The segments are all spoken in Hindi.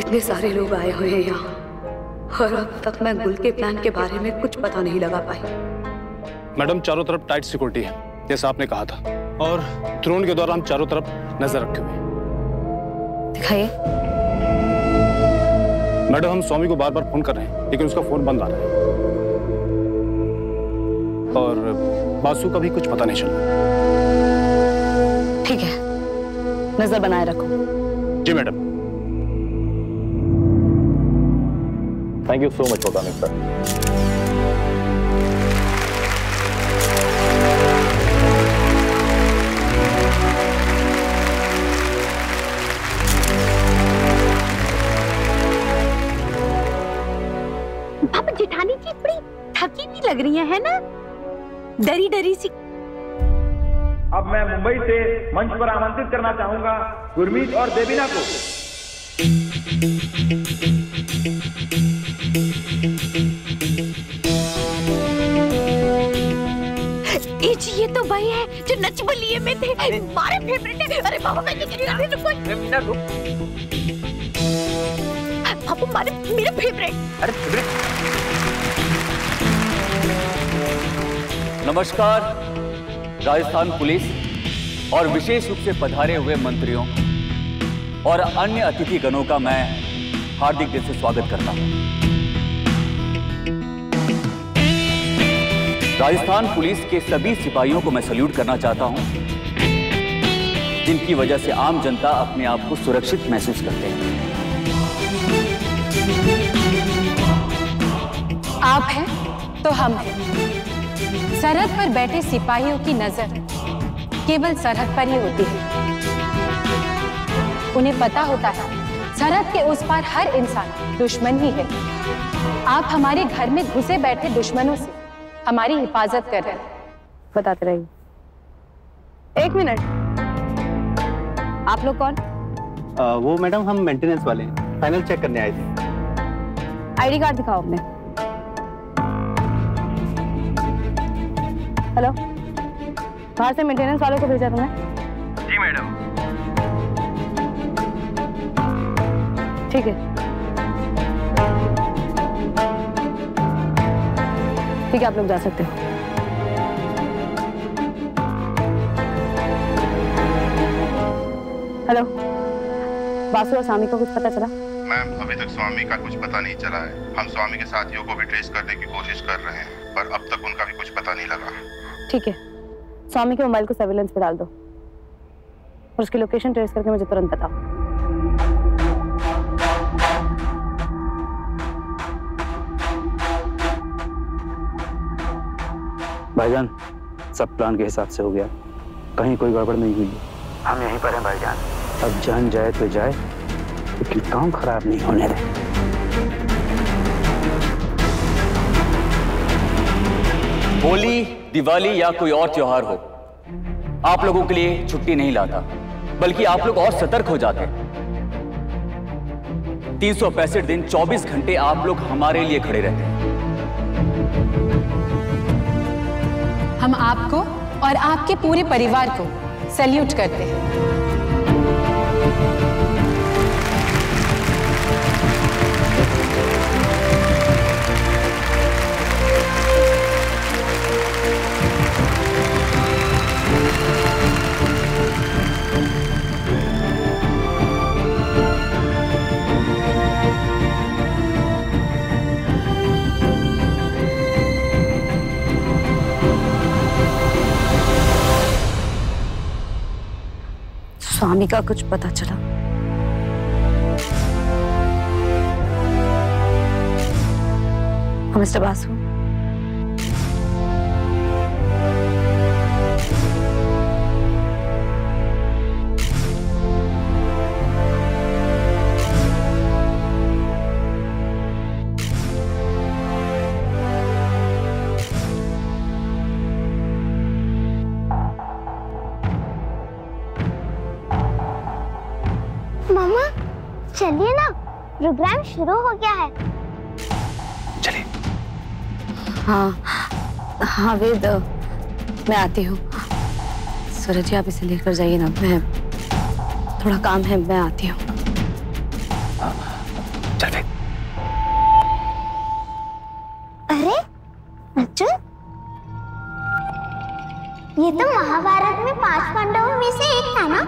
इतने सारे लोग आए हुए हैं यहाँ और अब तक मैं गुल के प्लान के बारे में कुछ पता नहीं लगा पाई। मैडम, चारों तरफ टाइट सिक्योरिटी है जैसा आपने कहा था, और ड्रोन के द्वारा हम चारों तरफ नजर रखे हुए हैं। दिखाइए। मैडम, हम स्वामी को बार बार फोन कर रहे हैं लेकिन उसका फोन बंद आ रहा है, और बासु का भी कुछ पता नहीं चला। ठीक है, नजर बनाए रखो। जी madam. Thank you so much for coming sir. पापा, जेठानी जी बड़ी थकी नहीं लग रही है ना? डरी डरी सी। अब मैं मुंबई से मंच पर आमंत्रित करना चाहूंगा गुरमीत और देवीना को। ये तो भाई है जो नच बलिए में थे, हमारे फेवरेट है। अरे बाबा, मैं पापा, मारे मेरे फेवरेट। अरे फेवरेट। नमस्कार राजस्थान पुलिस और विशेष रूप से पधारे हुए मंत्रियों और अन्य अतिथि गणों का मैं हार्दिक दिल से स्वागत करता हूं। राजस्थान पुलिस के सभी सिपाहियों को मैं सैल्यूट करना चाहता हूं, जिनकी वजह से आम जनता अपने आप को सुरक्षित महसूस करते हैं। आप हैं तो हम हैं। सरहद पर बैठे सिपाहियों की नजर केवल सरहद पर ही होती है। उन्हें पता होता है सरहद के उस पार हर इंसान दुश्मन ही है। आप हमारे घर में घुसे बैठे दुश्मनों से हमारी हिफाजत कर रहे हैं। बताते रहिए। 1 मिनट। आप लोग कौन? वो मैडम, हम मेंटेनेंस वाले हैं, फाइनल चेक करने आए थे। आईडी कार्ड दिखाओ अपने। हेलो, बाहर से मेंटेनेंस वालों को भेजा तुमने? जी मैडम। ठीक है, ठीक है, आप लोग जा सकते हो। हेलो, बासु और स्वामी को कुछ पता चला? मैम, अभी तक स्वामी का कुछ पता नहीं चला है। हम स्वामी के साथियों को भी ट्रेस करने की कोशिश कर रहे हैं, पर अब तक उनका भी कुछ पता नहीं लगा। ठीक है, स्वामी के मोबाइल को सर्विलेंस पे डाल दो और उसकी लोकेशन ट्रेस करके मुझे तुरंत बताओ। भाईजान, सब प्लान के हिसाब से हो गया, कहीं कोई गड़बड़ नहीं हुई। हम यहीं पर हैं भाईजान। अब जान जाए तो जाए, लेकिन काम खराब नहीं होने दे। होली, दिवाली या कोई और त्योहार हो, आप लोगों के लिए छुट्टी नहीं लाता, बल्कि आप लोग और सतर्क हो जाते। 365 दिन 24 घंटे आप लोग हमारे लिए खड़े रहते हैं। हम आपको और आपके पूरे परिवार को सैल्यूट करते हैं। स्वामी का कुछ पता चला? मिस्टर बासु, मामा चलिए ना, प्रोग्राम शुरू हो गया है। चलिए। हाँ हाँ वेद, मैं आती हूँ। सूरज जी, आप इसे लेकर जाइए ना, मैं थोड़ा काम है, मैं आती हूँ। ये तो महाभारत में 5 पांडवों में से एक था ना?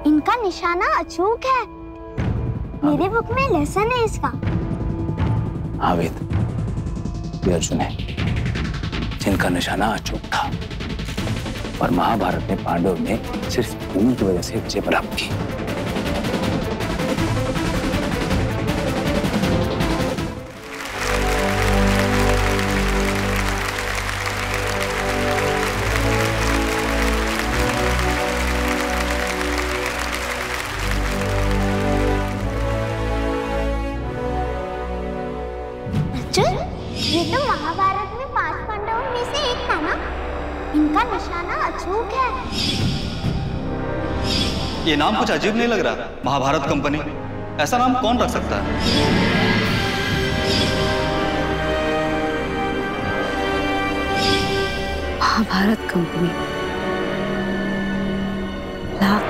इनका निशाना अचूक है। मेरे बुक में लेसन है इसका। हाँ वेद, ये अर्जुन है जिनका निशाना अचूक था और महाभारत में पांडव ने सिर्फ भूमि की वजह से विजय प्राप्त की। ये तो महाभारत में 5 पांडवों में से एक था ना? इनका निशाना अचूक है। ये नाम कुछ अजीब नहीं लग रहा? महाभारत कंपनी, ऐसा नाम कौन रख सकता है? महाभारत कंपनी, लाख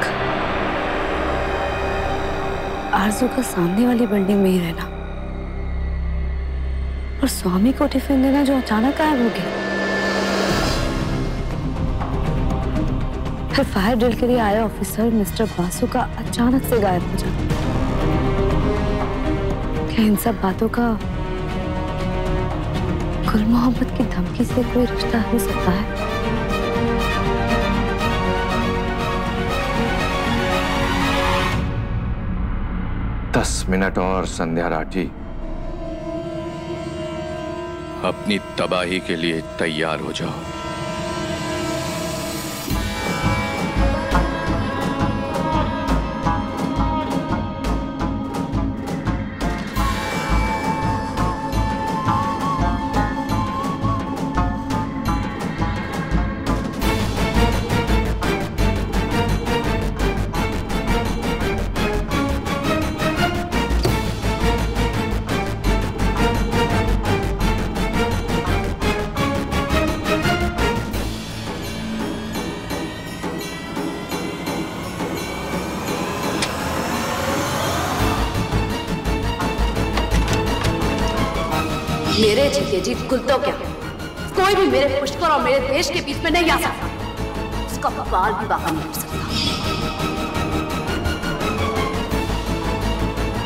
आरजू का सामने वाली बिल्डिंग में ही रहना और स्वामी को टिफिन देना जो अचानक गायब हो गया। फिर फायर ड्रिल के लिए आए ऑफिसर मिस्टर बासु का अचानक से गायब हो जाना। क्या इन सब बातों का गुल मोहब्बत की धमकी से कोई रिश्ता हो सकता है? दस मिनट और संध्या राठी, अपनी तबाही के लिए तैयार हो जाओ। मेरे जीते जीत कुल तो क्या, कोई भी मेरे पुष्कर और मेरे देश के बीच में नहीं आ सकता। उसका बाल भी बाहर नहीं हो सकता।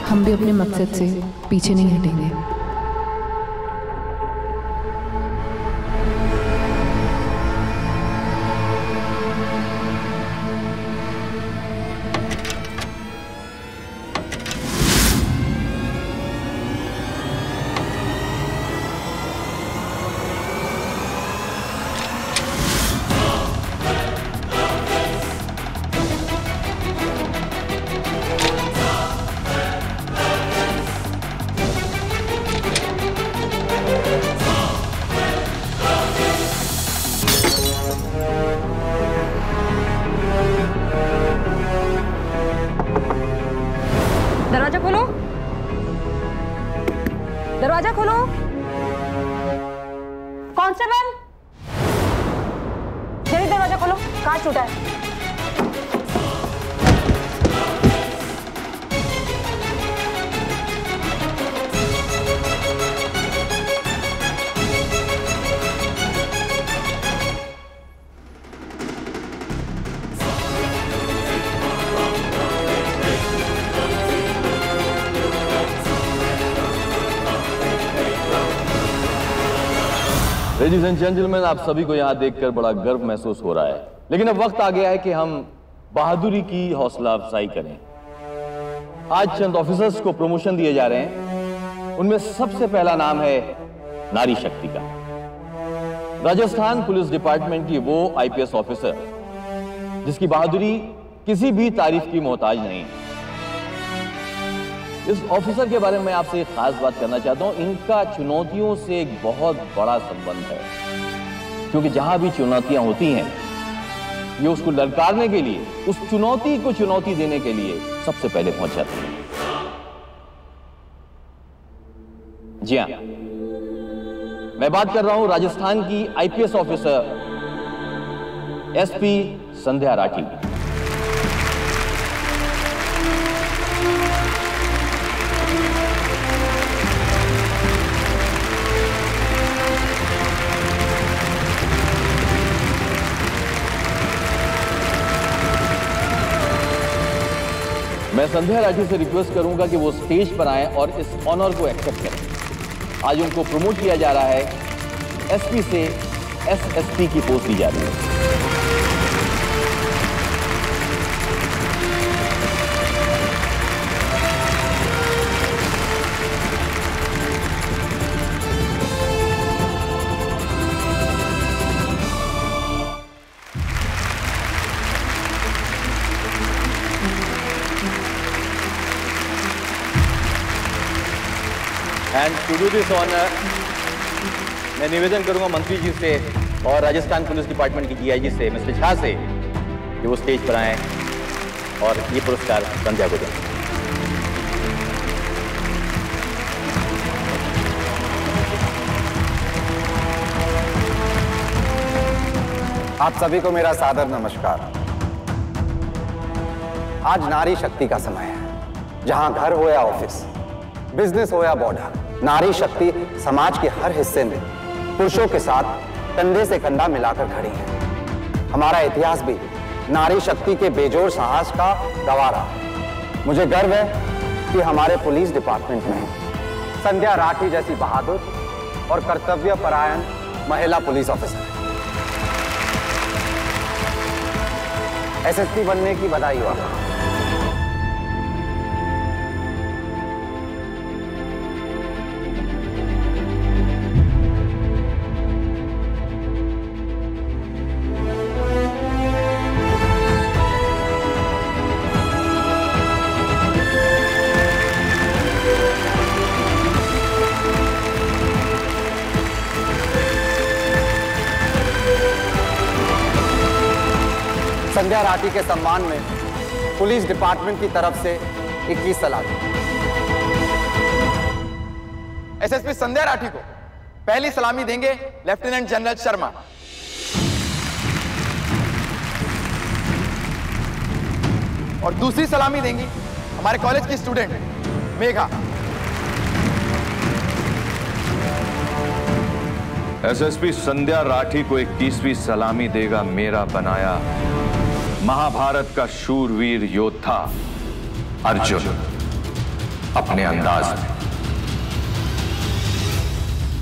हम भी अपने मकसद से पीछे नहीं हटेंगे। दरवाजा खोलो, दरवाजा खोलो। कांस्टेबल, जल्दी दरवाजा खोलो, कांच टूटा है। लेडीज एंड जेंटलमैन, आप सभी को यहाँ देखकर बड़ा गर्व महसूस हो रहा है, लेकिन अब वक्त आ गया है कि हम बहादुरी की हौसला अफजाई करें। आज चंद ऑफिसर्स को प्रमोशन दिए जा रहे हैं। उनमें सबसे पहला नाम है नारी शक्ति का। राजस्थान पुलिस डिपार्टमेंट की वो आईपीएस ऑफिसर जिसकी बहादुरी किसी भी तारीफ की मोहताज नहीं। इस ऑफिसर के बारे में आपसे एक खास बात करना चाहता हूं। इनका चुनौतियों से एक बहुत बड़ा संबंध है, क्योंकि जहां भी चुनौतियां होती हैं, ये उसको ललकारने के लिए, उस चुनौती को चुनौती देने के लिए सबसे पहले पहुंच जाते हैं। जी हां, मैं बात कर रहा हूं राजस्थान की आईपीएस ऑफिसर एसपी संध्या राठी। मैं संध्या राठी से रिक्वेस्ट करूंगा कि वो स्टेज पर आए और इस ऑनर को एक्सेप्ट करें। आज उनको प्रमोट किया जा रहा है, एसपी से एसएसपी की पोस्ट दी जा रही है। And to do this honour, मैं निवेदन करूंगा मंत्री जी से और राजस्थान पुलिस डिपार्टमेंट की डीआईजी से मिस्टर झा से कि वो स्टेज पर आए और ये पुरस्कार संध्या को दें। आप सभी को मेरा सादर नमस्कार। आज नारी शक्ति का समय है। जहां घर हो या ऑफिस, बिजनेस हो या बॉर्डर, नारी शक्ति समाज के हर हिस्से में पुरुषों के साथ कंधे से कंधा मिलाकर खड़ी है। हमारा इतिहास भी नारी शक्ति के बेजोड़ साहस का गवाह रहा। मुझे गर्व है कि हमारे पुलिस डिपार्टमेंट में संध्या राठी जैसी बहादुर और कर्तव्यपरायण महिला पुलिस ऑफिसर है। एसएसपी बनने की बधाई हो आपको। संध्या राठी के सम्मान में पुलिस डिपार्टमेंट की तरफ से 21 सलामी। एसएसपी संध्या राठी को पहली सलामी देंगे लेफ्टिनेंट जनरल शर्मा। और दूसरी सलामी देंगी हमारे कॉलेज की स्टूडेंट मेघा। एसएसपी संध्या राठी को 21वीं सलामी देगा मेरा बनाया महाभारत का शूरवीर योद्धा अर्जुन। अपने अंदाज में,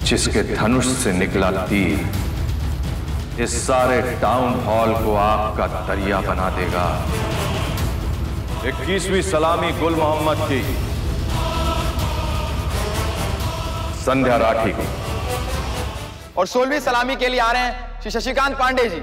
जिसके धनुष से निकला तीर इस सारे टाउन हॉल को आग का दरिया बना देगा। 21वीं सलामी गुल मोहम्मद की संध्या राठी को। और 16वीं सलामी के लिए आ रहे हैं श्री शशिकांत पांडे जी।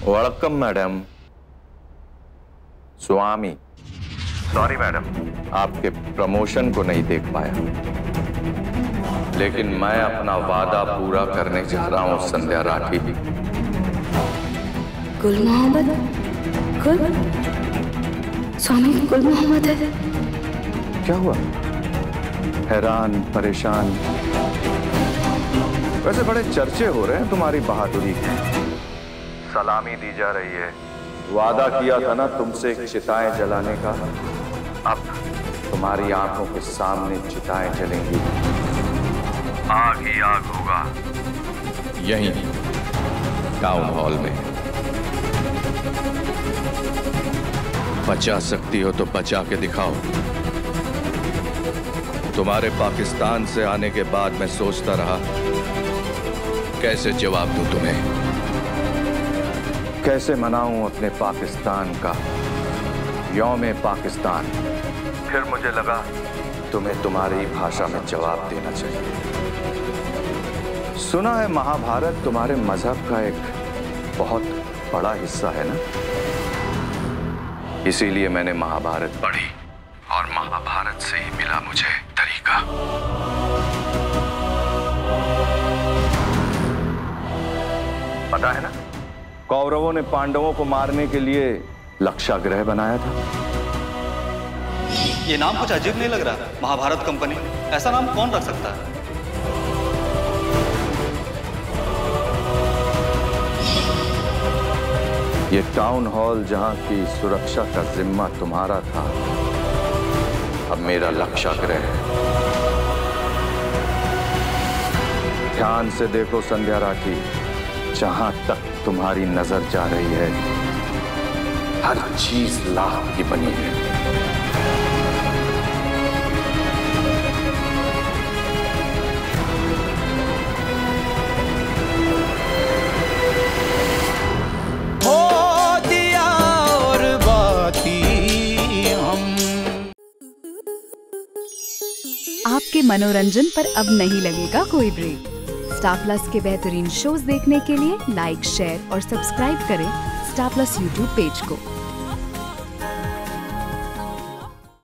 Welcome madam. स्वामी, सॉरी मैडम, आपके प्रमोशन को नहीं देख पाया, लेकिन मैं अपना वादा पूरा करने जा रहा हूं संध्या राठी। गुल मोहम्मद? गुल? स्वामी गुल मोहम्मद है? क्या हुआ? हैरान, परेशान? वैसे बड़े चर्चे हो रहे हैं तुम्हारी बहादुरी के। सलामी दी जा रही है। वादा किया था ना तुमसे चिताएं जलाने का, अब तुम्हारी आंखों के सामने चिताएं जलेंगी। आग ही आग होगा। यहीं टाउन हॉल में। बचा सकती हो तो बचा के दिखाओ। तुम्हारे पाकिस्तान से आने के बाद मैं सोचता रहा कैसे जवाब दूं तुम्हें, कैसे मनाऊं अपने पाकिस्तान का यौम पाकिस्तान। फिर मुझे लगा तुम्हें तुम्हारी भाषा में जवाब देना चाहिए। सुना है महाभारत तुम्हारे मजहब का एक बहुत बड़ा हिस्सा है ना, इसीलिए मैंने महाभारत पढ़ी और महाभारत से ही मिला मुझे तरीका। पता है ना, कौरवों ने पांडवों को मारने के लिए लक्षाग्रह बनाया था। ये नाम कुछ अजीब नहीं लग रहा? महाभारत कंपनी, ऐसा नाम कौन रख सकता है? ये टाउन हॉल जहां की सुरक्षा का जिम्मा तुम्हारा था, अब मेरा लक्ष्याग्रह है। ध्यान से देखो संध्या राठी, जहां तक तुम्हारी नजर जा रही है हर चीज लाख की बनी है। हो दिया और बाती हम। आपके मनोरंजन पर अब नहीं लगेगा कोई ब्रेक। स्टार प्लस के बेहतरीन शोज देखने के लिए लाइक, शेयर और सब्सक्राइब करें स्टार प्लस यूट्यूब पेज को।